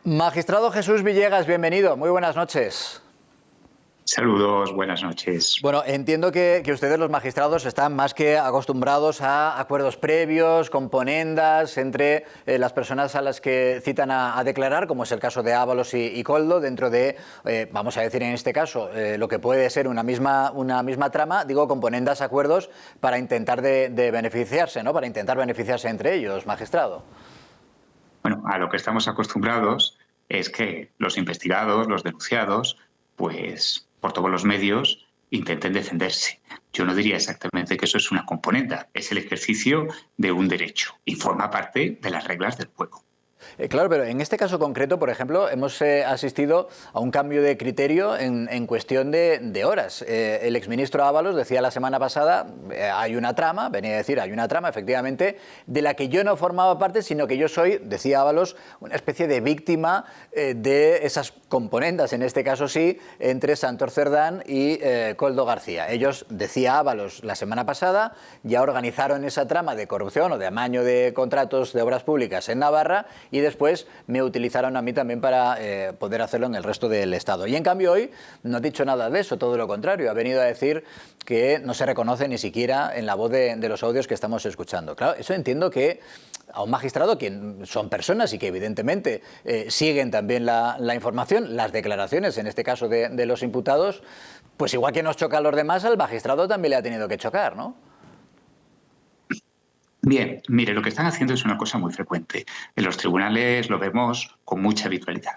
Magistrado Jesús Villegas, bienvenido. Muy buenas noches. Saludos, buenas noches. Bueno, entiendo que ustedes, los magistrados, están más que acostumbrados a acuerdos previos, componendas entre las personas a las que citan a declarar, como es el caso de Ábalos y Koldo, dentro de, vamos a decir en este caso, lo que puede ser una misma trama, digo, componendas, acuerdos, para intentar de beneficiarse, ¿no? Para intentar beneficiarse entre ellos, magistrado. Bueno, a lo que estamos acostumbrados es que los investigados, los denunciados, pues por todos los medios intenten defenderse. Yo no diría exactamente que eso es una componenda, es el ejercicio de un derecho y forma parte de las reglas del juego. Claro, pero en este caso concreto, por ejemplo, hemos asistido a un cambio de criterio en cuestión de horas. El exministro Ábalos decía la semana pasada, hay una trama, venía a decir, hay una trama, efectivamente, de la que yo no formaba parte, sino que yo soy, decía Ábalos, una especie de víctima de esas componendas, en este caso sí, entre Santor Cerdán y Koldo García. Ellos, decía Ábalos la semana pasada, ya organizaron esa trama de corrupción o de amaño de contratos de obras públicas en Navarra, y después me utilizaron a mí también para poder hacerlo en el resto del Estado. Y en cambio hoy no ha dicho nada de eso, todo lo contrario, ha venido a decir que no se reconoce ni siquiera en la voz de los audios que estamos escuchando. Claro, eso entiendo que a un magistrado, que son personas y que evidentemente siguen también la información, las declaraciones, en este caso de los imputados, pues igual que nos choca a los demás, al magistrado también le ha tenido que chocar, ¿no? Bien, mire, lo que están haciendo es una cosa muy frecuente. En los tribunales lo vemos con mucha habitualidad.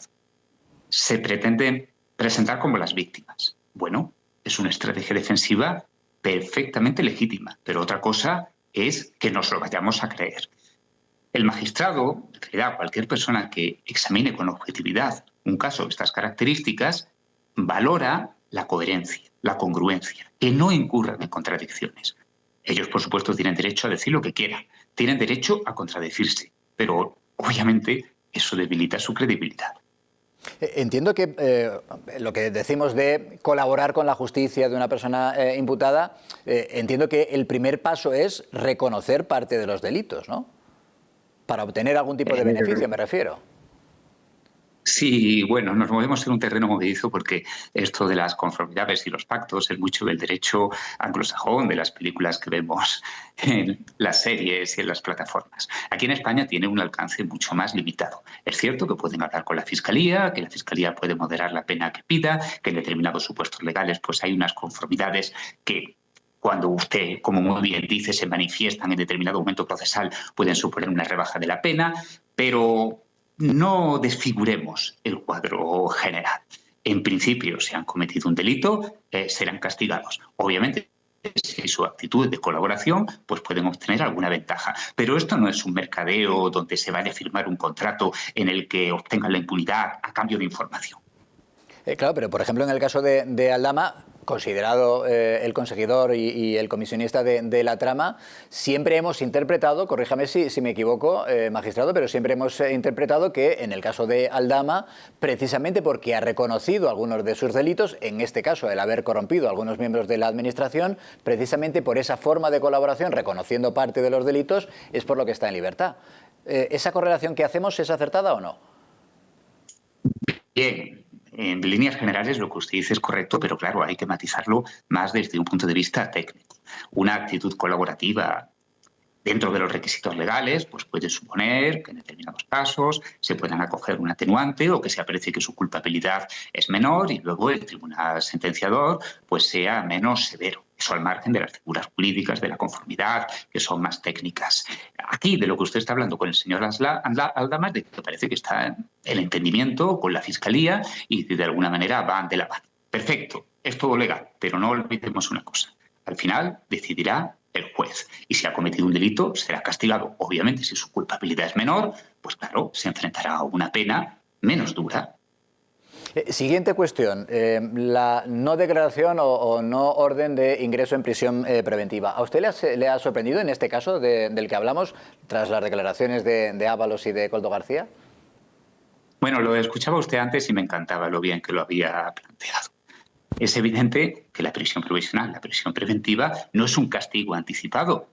Se pretenden presentar como las víctimas. Bueno, es una estrategia defensiva perfectamente legítima, pero otra cosa es que nos lo vayamos a creer. El magistrado, en realidad cualquier persona que examine con objetividad un caso de estas características, valora la coherencia, la congruencia, que no incurran en contradicciones. Ellos, por supuesto, tienen derecho a decir lo que quieran, tienen derecho a contradecirse, pero obviamente eso debilita su credibilidad. Entiendo que lo que decimos de colaborar con la justicia de una persona imputada, entiendo que el primer paso es reconocer parte de los delitos, ¿no? Para obtener algún tipo de beneficio, me refiero. Sí, bueno, nos movemos en un terreno movedizo porque esto de las conformidades y los pactos es mucho del derecho anglosajón, de las películas que vemos en las series y en las plataformas. Aquí en España tiene un alcance mucho más limitado. Es cierto que pueden hablar con la Fiscalía, que la Fiscalía puede moderar la pena que pida, que en determinados supuestos legales pues hay unas conformidades que, cuando usted, como muy bien dice, se manifiestan en determinado momento procesal, pueden suponer una rebaja de la pena, pero no desfiguremos el cuadro general. En principio, si han cometido un delito, serán castigados. Obviamente, si su actitud de colaboración, pues pueden obtener alguna ventaja. Pero esto no es un mercadeo donde se vaya a firmar un contrato en el que obtengan la impunidad a cambio de información. Claro, pero por ejemplo en el caso de Aldama, considerado el conseguidor y el comisionista de la trama, siempre hemos interpretado, corríjame si me equivoco, magistrado, pero siempre hemos interpretado que en el caso de Aldama, precisamente porque ha reconocido algunos de sus delitos, en este caso el haber corrompido a algunos miembros de la administración, precisamente por esa forma de colaboración, reconociendo parte de los delitos, es por lo que está en libertad. ¿Esa correlación que hacemos es acertada o no? Bien. En líneas generales lo que usted dice es correcto, pero claro, hay que matizarlo más desde un punto de vista técnico. Una actitud colaborativa dentro de los requisitos legales pues puede suponer que en determinados casos se puedan acoger un atenuante o que se aprecie que su culpabilidad es menor y luego el tribunal sentenciador pues sea menos severo. Eso al margen de las figuras jurídicas de la conformidad, que son más técnicas. Aquí, de lo que usted está hablando con el señor Aldama, de que parece que está el entendimiento con la Fiscalía y de alguna manera van de la mano. Perfecto, es todo legal, pero no olvidemos una cosa. Al final decidirá el juez. Y si ha cometido un delito, será castigado. Obviamente, si su culpabilidad es menor, pues claro, se enfrentará a una pena menos dura. Siguiente cuestión, la no declaración o no orden de ingreso en prisión preventiva. ¿A usted le ha sorprendido en este caso del que hablamos, tras las declaraciones de Ábalos y de Koldo García? Bueno, lo escuchaba usted antes y me encantaba lo bien que lo había planteado. Es evidente que la prisión provisional, la prisión preventiva, no es un castigo anticipado.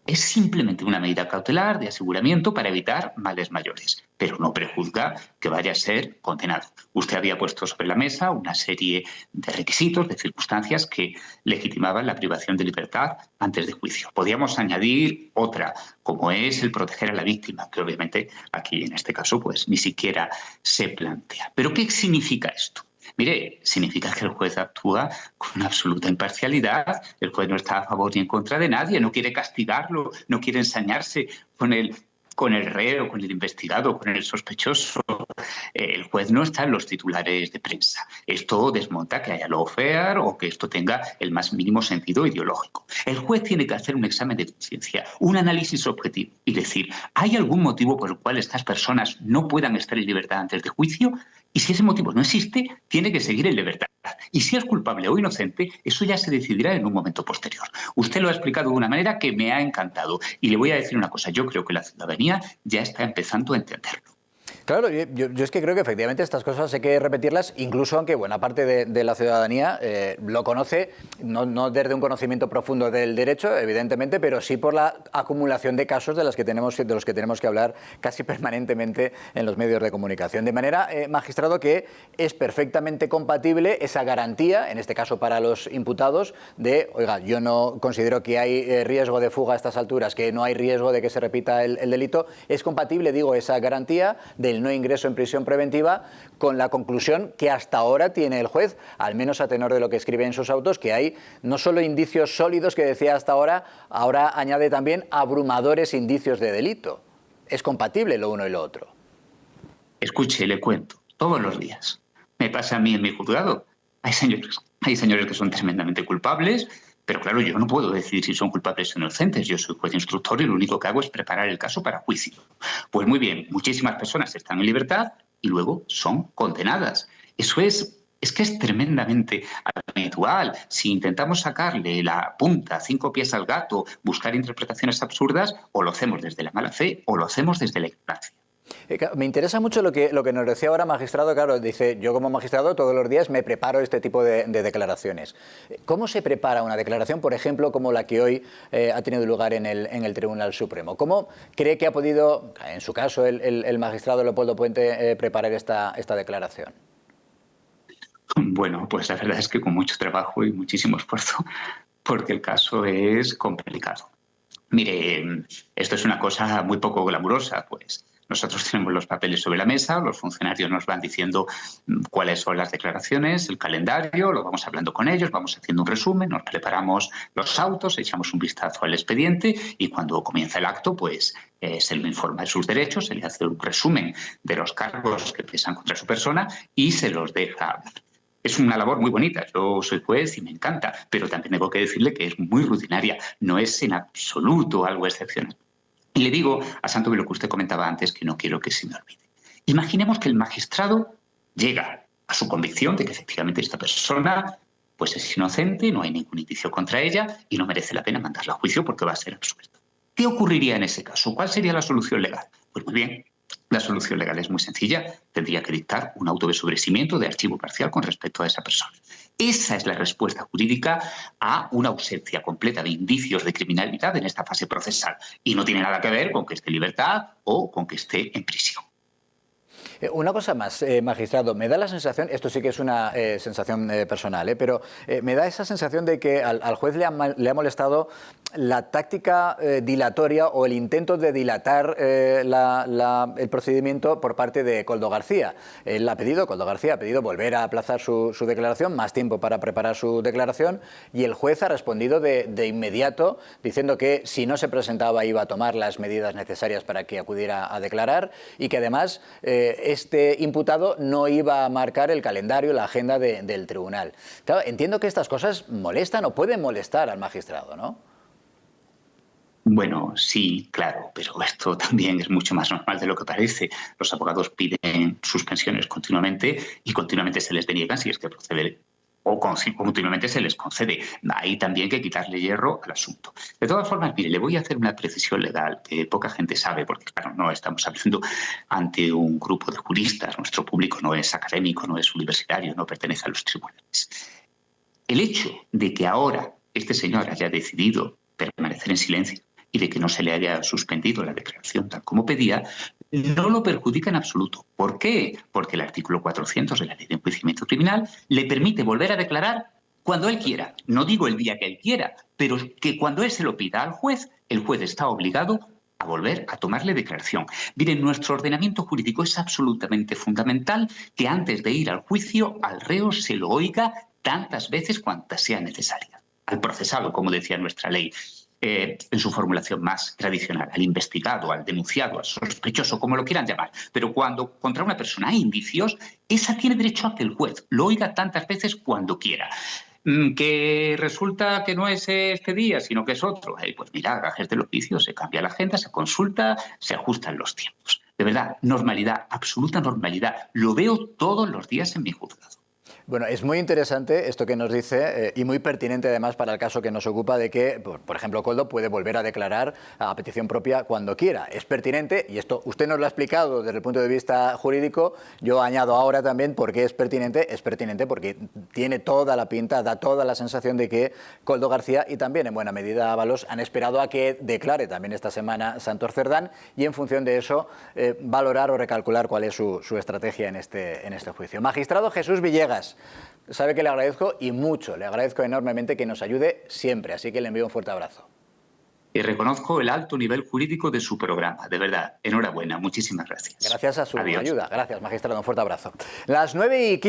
Es simplemente una medida cautelar de aseguramiento para evitar males mayores, pero no prejuzga que vaya a ser condenado. Usted había puesto sobre la mesa una serie de requisitos, de circunstancias que legitimaban la privación de libertad antes de juicio. Podríamos añadir otra, como es el proteger a la víctima, que obviamente aquí en este caso pues ni siquiera se plantea. ¿Pero qué significa esto? Mire, significa que el juez actúa con absoluta imparcialidad, el juez no está a favor ni en contra de nadie, no quiere castigarlo, no quiere ensañarse con el reo, con el investigado, con el sospechoso. El juez no está en los titulares de prensa. Esto desmonta que haya lawfare o que esto tenga el más mínimo sentido ideológico. El juez tiene que hacer un examen de conciencia, un análisis objetivo y decir, ¿hay algún motivo por el cual estas personas no puedan estar en libertad antes de juicio? Y si ese motivo no existe, tiene que seguir en libertad. Y si es culpable o inocente, eso ya se decidirá en un momento posterior. Usted lo ha explicado de una manera que me ha encantado. Y le voy a decir una cosa, yo creo que la ciudadanía ya está empezando a entenderlo. Claro, yo es que creo que efectivamente estas cosas hay que repetirlas, incluso aunque buena parte de la ciudadanía lo conoce, no desde un conocimiento profundo del derecho, evidentemente, pero sí por la acumulación de casos de los que tenemos que hablar casi permanentemente en los medios de comunicación. De manera, magistrado, que es perfectamente compatible esa garantía, en este caso para los imputados, de, oiga, yo no considero que hay riesgo de fuga a estas alturas, que no hay riesgo de que se repita el delito. Es compatible, digo, esa garantía del no ingreso en prisión preventiva con la conclusión que hasta ahora tiene el juez, al menos a tenor de lo que escribe en sus autos, que hay no solo indicios sólidos que decía hasta ahora añade también abrumadores indicios de delito. ¿Es compatible lo uno y lo otro? Escuche, le cuento, todos los días. Me pasa a mí en mi juzgado. Hay señores que son tremendamente culpables, pero claro, yo no puedo decidir si son culpables o inocentes. Yo soy juez instructor y lo único que hago es preparar el caso para juicio. Pues muy bien, muchísimas personas están en libertad y luego son condenadas. Eso es que es tremendamente habitual. Si intentamos sacarle la punta, 5 pies al gato, buscar interpretaciones absurdas, o lo hacemos desde la mala fe o lo hacemos desde la ignorancia. Me interesa mucho lo que nos decía ahora, magistrado. Claro, dice, yo como magistrado todos los días me preparo este tipo de declaraciones. ¿Cómo se prepara una declaración, por ejemplo, como la que hoy ha tenido lugar en el Tribunal Supremo? ¿Cómo cree que ha podido, en su caso, el magistrado Leopoldo Puente preparar esta declaración? Bueno, pues la verdad es que con mucho trabajo y muchísimo esfuerzo, porque el caso es complicado. Mire, esto es una cosa muy poco glamurosa, pues. Nosotros tenemos los papeles sobre la mesa, los funcionarios nos van diciendo cuáles son las declaraciones, el calendario, lo vamos hablando con ellos, vamos haciendo un resumen, nos preparamos los autos, echamos un vistazo al expediente y cuando comienza el acto, pues se le informa de sus derechos, se le hace un resumen de los cargos que pesan contra su persona y se los deja hablar. Es una labor muy bonita, yo soy juez y me encanta, pero también tengo que decirle que es muy rutinaria, no es en absoluto algo excepcional. Y le digo a Santovy lo que usted comentaba antes, que no quiero que se me olvide. Imaginemos que el magistrado llega a su convicción de que efectivamente esta persona pues es inocente, no hay ningún indicio contra ella y no merece la pena mandarla a juicio porque va a ser absuelta. ¿Qué ocurriría en ese caso? ¿Cuál sería la solución legal? Pues muy bien, la solución legal es muy sencilla. Tendría que dictar un auto de sobreseimiento de archivo parcial con respecto a esa persona. Esa es la respuesta jurídica a una ausencia completa de indicios de criminalidad en esta fase procesal. Y no tiene nada que ver con que esté en libertad o con que esté en prisión. Una cosa más, magistrado, me da la sensación, esto sí que es una sensación personal, pero me da esa sensación de que al juez le ha molestado la táctica dilatoria o el intento de dilatar el procedimiento por parte de Koldo García. Koldo García ha pedido volver a aplazar su declaración, más tiempo para preparar su declaración, y el juez ha respondido de inmediato diciendo que si no se presentaba iba a tomar las medidas necesarias para que acudiera a declarar y que además este imputado no iba a marcar el calendario, la agenda del tribunal. Claro, entiendo que estas cosas molestan o pueden molestar al magistrado, ¿no? Bueno, sí, claro, pero esto también es mucho más normal de lo que parece. Los abogados piden suspensiones continuamente y continuamente se les deniegan si es que procede o continuamente se les concede. Hay también que quitarle hierro al asunto. De todas formas, mire, le voy a hacer una precisión legal que poca gente sabe, porque claro, no estamos hablando ante un grupo de juristas. Nuestro público no es académico, no es universitario, no pertenece a los tribunales. El hecho de que ahora este señor haya decidido permanecer en silencio y de que no se le haya suspendido la declaración tal como pedía, no lo perjudica en absoluto. ¿Por qué? Porque el artículo 400 de la Ley de Enjuiciamiento Criminal le permite volver a declarar cuando él quiera. No digo el día que él quiera, pero que cuando él se lo pida al juez, el juez está obligado a volver a tomarle declaración. Miren, nuestro ordenamiento jurídico es absolutamente fundamental que antes de ir al juicio al reo se lo oiga tantas veces cuantas sea necesaria. Al procesado, como decía nuestra ley, en su formulación más tradicional, al investigado, al denunciado, al sospechoso, como lo quieran llamar. Pero cuando contra una persona hay indicios, esa tiene derecho a que el juez lo oiga tantas veces cuando quiera. Que resulta que no es este día, sino que es otro. Pues mira, gajes del oficio, se cambia la agenda, se consulta, se ajustan los tiempos. De verdad, normalidad, absoluta normalidad. Lo veo todos los días en mi juzgado. Bueno, es muy interesante esto que nos dice y muy pertinente además para el caso que nos ocupa de que, por ejemplo, Koldo puede volver a declarar a petición propia cuando quiera. Es pertinente y esto usted nos lo ha explicado desde el punto de vista jurídico. Yo añado ahora también por qué es pertinente. Es pertinente porque tiene toda la pinta, da toda la sensación de que Koldo García y también en buena medida Ábalos han esperado a que declare también esta semana Santos Cerdán y en función de eso valorar o recalcular cuál es su estrategia en este juicio. Magistrado Jesús Villegas. Sabe que le agradezco y mucho, le agradezco enormemente que nos ayude siempre, así que le envío un fuerte abrazo. Y reconozco el alto nivel jurídico de su programa, de verdad. Enhorabuena, muchísimas gracias. Gracias a su Adiós. ayuda, gracias magistrado, un fuerte abrazo. Las 9:15.